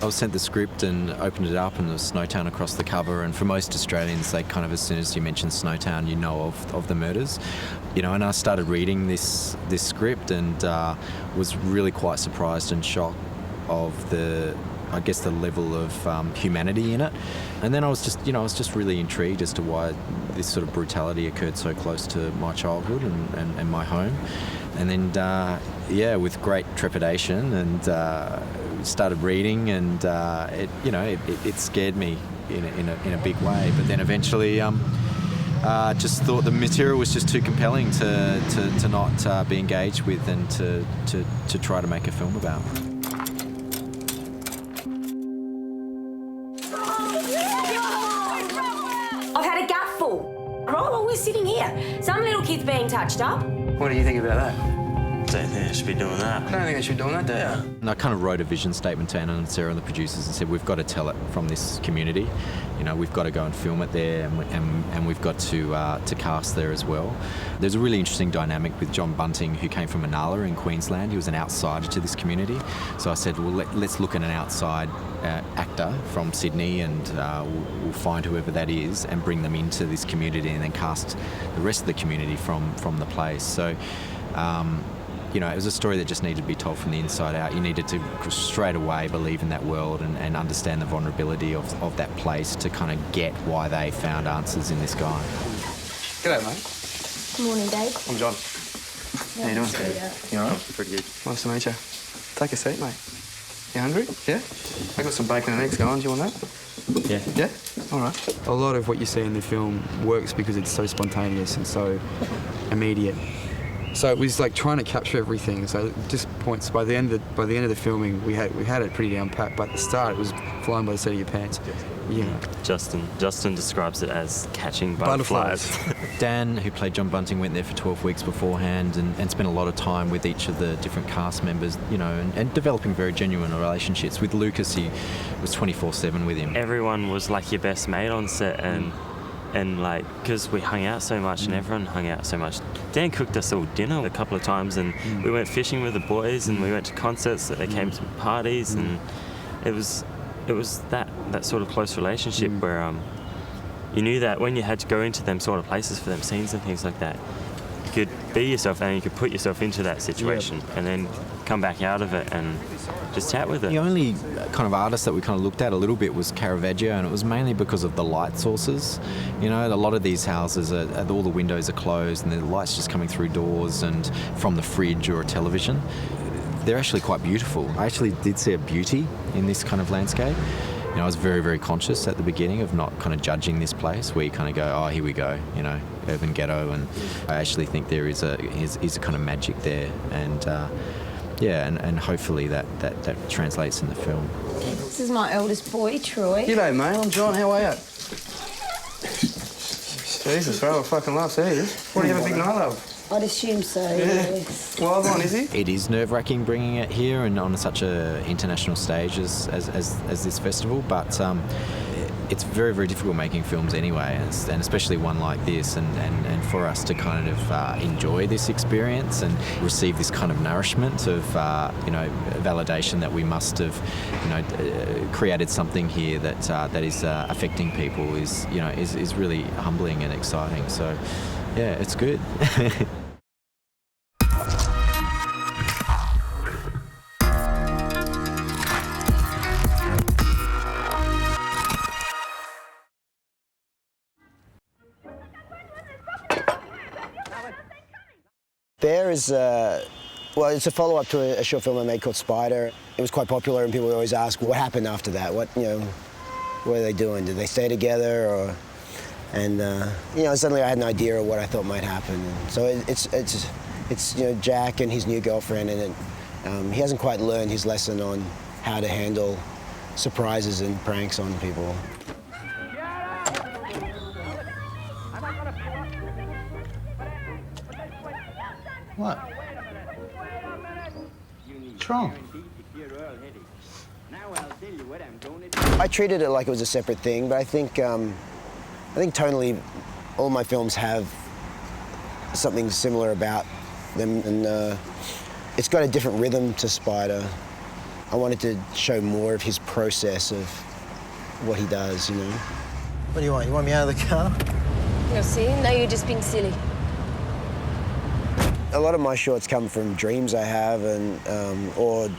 I was sent the script and opened it up, and there was Snowtown across the cover, and for most Australians, they kind of, as soon as you mention Snowtown, you know of the murders. You know, and I started reading this script and was really quite surprised and shocked of the level of humanity in it. And then I was just really intrigued as to why this sort of brutality occurred so close to my childhood and my home. And then, with great trepidation and started reading, and it scared me in a big way. But then eventually, just thought the material was just too compelling to not be engaged with and to try to make a film about. I've had a gutful. Right while we're sitting here, some little kid's being touched up. What do you think about that? I don't think I should be doing that. I don't think I should be doing that, do you? And I kind of wrote a vision statement to Anna and Sarah and the producers and said, we've got to tell it from this community. You know, we've got to go and film it there, and we've got to cast there as well. There's a really interesting dynamic with John Bunting, who came from Inala in Queensland. He was an outsider to this community. So I said, well, let's look at an outside actor from Sydney, and we'll find whoever that is and bring them into this community, and then cast the rest of the community from the place. So, it was a story that just needed to be told from the inside out. You needed to straight away believe in that world and understand the vulnerability of that place to kind of get why they found answers in this guy. G'day, mate. Good morning, Dave. I'm John. How you doing? You all right? Pretty good. Nice to meet you. Take a seat, mate. You hungry? Yeah? I got some bacon and eggs going. Do you want that? Yeah. Yeah? All right. A lot of what you see in the film works because it's so spontaneous and so immediate. So it was like trying to capture everything. So just points. By the end of the filming, we had it pretty down pat. But at the start, it was flying by the seat of your pants. You know. Justin describes it as catching butterflies. Dan, who played John Bunting, went there for 12 weeks beforehand and spent a lot of time with each of the different cast members, and developing very genuine relationships. With Lucas, he was 24/7 with him. Everyone was like your best mate on set, and like, because we hung out so much and everyone hung out so much. Dan cooked us all dinner a couple of times, and we went fishing with the boys, and we went to concerts that they came to parties, and it was that sort of close relationship where you knew that when you had to go into them sort of places for them scenes and things like that, you could be yourself and you could put yourself into that situation and then come back out of it and just chat with it. The only kind of artist that we kind of looked at a little bit was Caravaggio, and it was mainly because of the light sources. A lot of these houses, all the windows are closed and the light's just coming through doors and from the fridge or a television. They're actually quite beautiful. I actually did see a beauty in this kind of landscape. I was very, very conscious at the beginning of not kind of judging this place where you kind of go, oh, here we go, urban ghetto. And I actually think there is a kind of magic there. And and hopefully that translates in the film. This is my eldest boy, Troy. G'day, mate. I'm John. How are you? Jesus, bro, I fucking love seeing you. What do you have a big night of? I'd assume so, yes. Wild one, is he? It is nerve-wracking bringing it here and on such an international stage as this festival, but it's very, very difficult making films anyway, and especially one like this, and for us to kind of enjoy this experience and receive this kind of nourishment of validation that we must have created something here that is affecting people is really humbling and exciting. So yeah, it's good. Bear is, it's a follow-up to a short film I made called Spider. It was quite popular, and people would always ask, what happened after that? What are they doing? Did they stay together? Suddenly I had an idea of what I thought might happen. And so it's Jack and his new girlfriend, and he hasn't quite learned his lesson on how to handle surprises and pranks on people. What? What's wrong? I treated it like it was a separate thing, but I think tonally, all my films have something similar about them, and it's got a different rhythm to Spider. I wanted to show more of his process of what he does, you know. What do you want? You want me out of the car? No, see? Now you're just being silly. A lot of my shorts come from dreams I have and or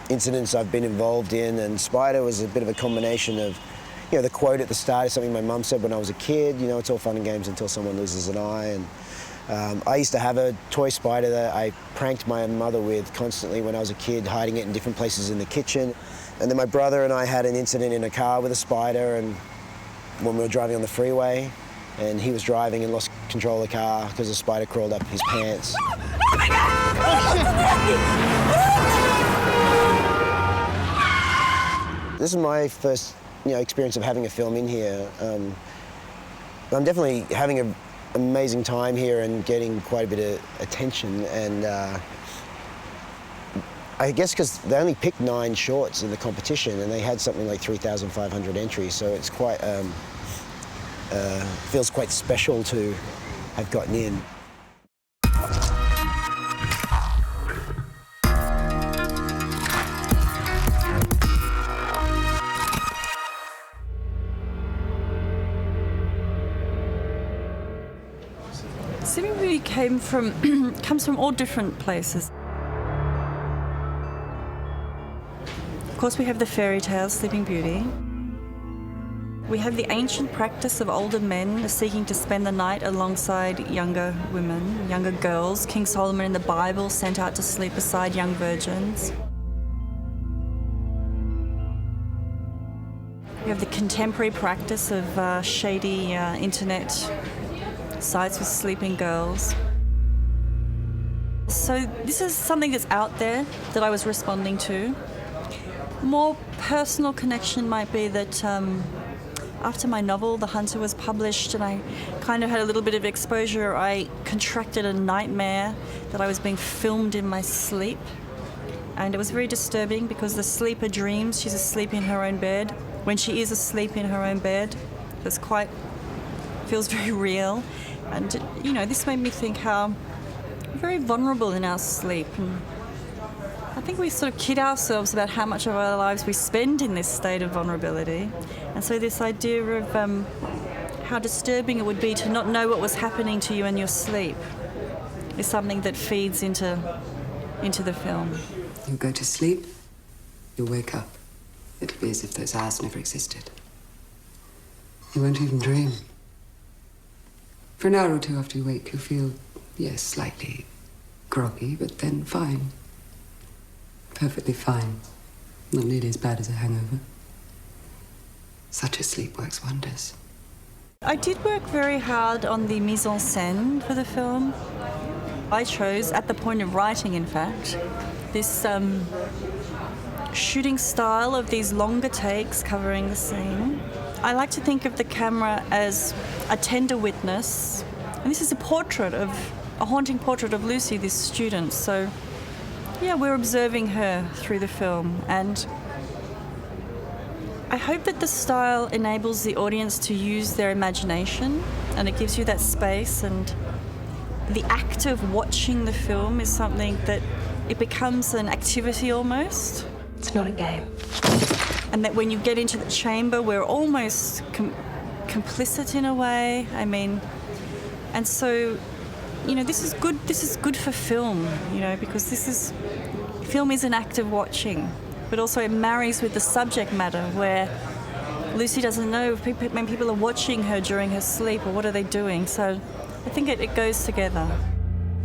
incidents I've been involved in, and Spider was a bit of a combination of, you know, the quote at the start is something my mum said when I was a kid, you know, it's all fun and games until someone loses an eye. And I used to have a toy spider that I pranked my mother with constantly when I was a kid, hiding it in different places in the kitchen. And then my brother and I had an incident in a car with a spider, and when we were driving on the freeway, and he was driving and lost control of the car because the spider crawled up his pants. Oh my God! This is my first, you know, experience of having a film in here. I'm definitely having an amazing time here and getting quite a bit of attention. And I guess because they only picked 9 shorts in the competition, and they had something like 3,500 entries, so it's quite feels quite special to have gotten in. Sleeping Beauty comes from all different places. Of course, we have the fairy tale, Sleeping Beauty. We have the ancient practice of older men seeking to spend the night alongside younger women, younger girls. King Solomon in the Bible sent out to sleep beside young virgins. We have the contemporary practice of shady internet sites with sleeping girls. So this is something that's out there that I was responding to. More personal connection might be that after my novel, The Hunter, was published and I kind of had a little bit of exposure, I contracted a nightmare that I was being filmed in my sleep. And it was very disturbing because the sleeper dreams she's asleep in her own bed. When she is asleep in her own bed, it's feels very real. And, you know, this made me think how very vulnerable in our sleep. And I think we sort of kid ourselves about how much of our lives we spend in this state of vulnerability. And so this idea of how disturbing it would be to not know what was happening to you in your sleep is something that feeds into the film. You go to sleep, you'll wake up. It'll be as if those hours never existed. You won't even dream. For an hour or two after you wake, you'll feel, yes, slightly groggy, but then fine. Perfectly fine. Not nearly as bad as a hangover. Such a sleep works wonders. I did work very hard on the mise en scène for the film. I chose, at the point of writing in fact, this shooting style of these longer takes covering the scene. I like to think of the camera as a tender witness. And this is a haunting portrait of Lucy, this student. So, yeah, we're observing her through the film. And I hope that the style enables the audience to use their imagination, and it gives you that space. And the act of watching the film is something that it becomes an activity almost. It's not a game. And that when you get into the chamber, we're almost complicit in a way. I mean, and so, you know, this is good for film, you know, because film is an act of watching, but also it marries with the subject matter where Lucy doesn't know when people are watching her during her sleep or what are they doing. So I think it goes together.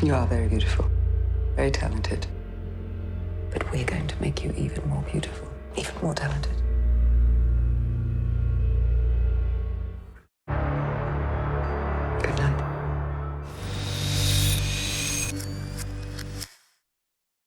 You are very beautiful, very talented. But we're going to make you even more beautiful, even more talented.